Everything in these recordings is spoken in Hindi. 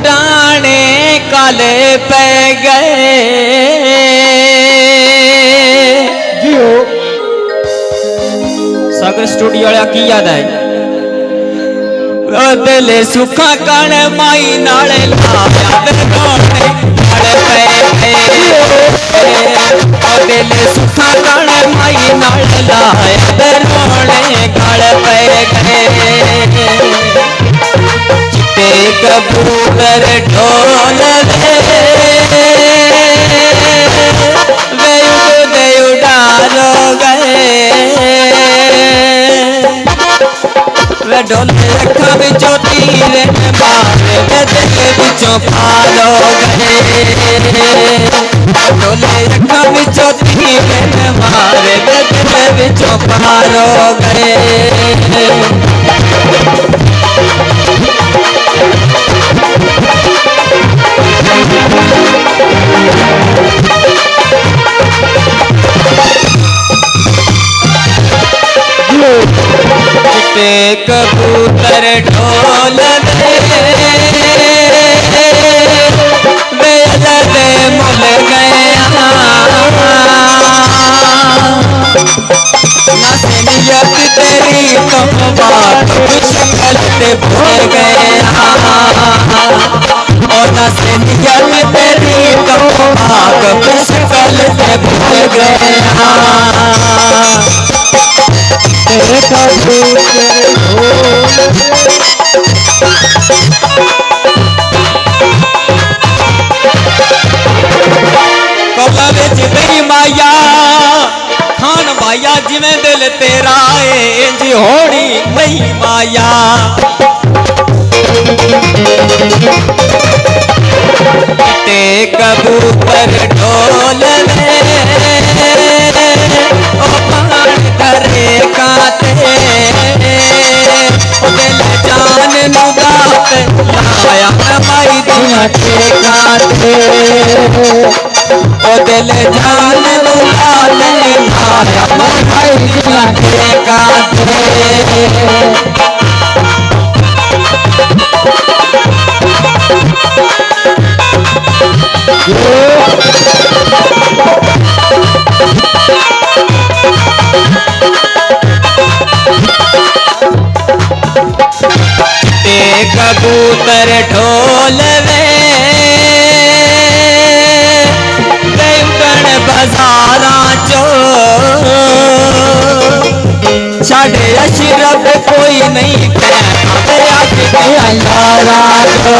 उड़ाने काले पे गए जियो सागर स्टूडियो वाला की याद है दिल सुखा कण माई नाले लाया दरोने काले पे गए दिल सुखा कण माई नाले लाया दरोने काले पे गए चिट्टे कबूतर ढोल वे उड़ते उड़ालो गए वे ढोले अखा बिचों तीर मारे वे दिल बिचों फालो गए ढोले अखा बिचों तीर मारे वे दिल बिचों फालो गए चिट्टे कबूतर ढोल वे लदे मुल गया नसीहत तेरी तुम बात शक्ल ते भूल गया और नसीहत तेरी तुम बात शक्ल ते भूल गया तेरे कबूतर कौला विच तेरी माया खान भाया जिवें दिल तेरा इंज होनी नहीं माया चिट्टे कबूतर ढोल ओ पान करे काते ओ दिल जान नुदात लाया माई दिया ठेकाते ओ दिल जान नुदात लाया माई दिया ठेकाते कबूतर ढोल वे उड़न बाजारा चो छड़ अशरफ कोई नहीं आज दिया यारा दो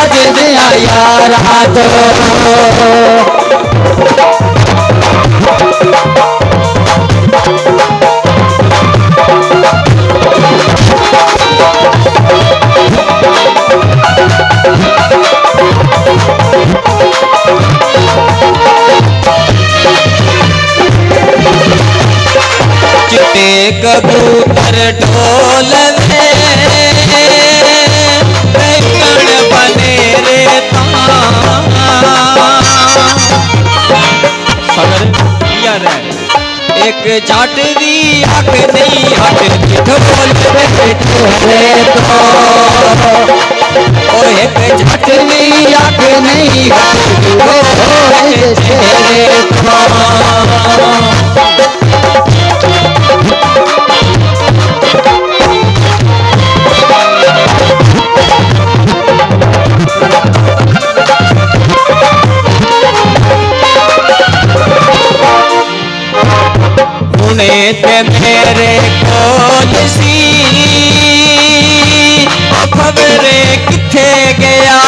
आज दिया यारा दो चिट्टे कबूतर ढोल कण बने रे सागर एक जाट दी आंख नहीं हट ढोल रे तो ओ एक जाट दी आंख नहीं हट ढोल रे तो ते मेरे कोल सी खबरे किथे गया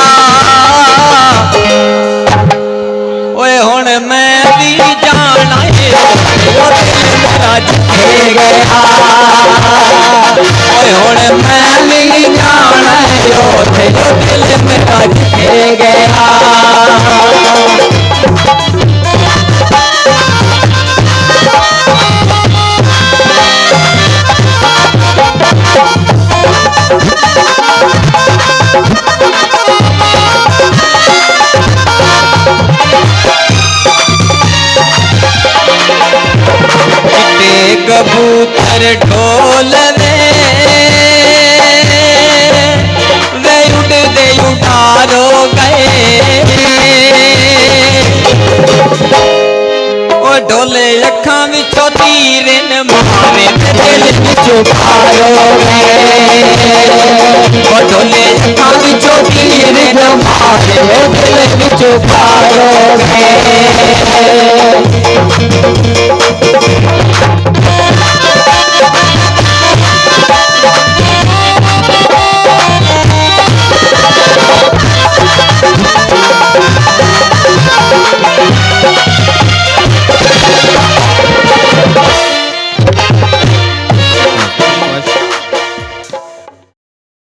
ओए हुण मैं भी जाना मेरा जिथे गया ओए हुण मैं भी जाना दिल मेरा जिथे गया कबूतर ढोल वे उड़ते पारो गए ओ ढोले अखा विचों तीर न मारे दिल विचों पारो गए ओ ढोले अखा विचों तीर न मारे दिल विचों पारो गए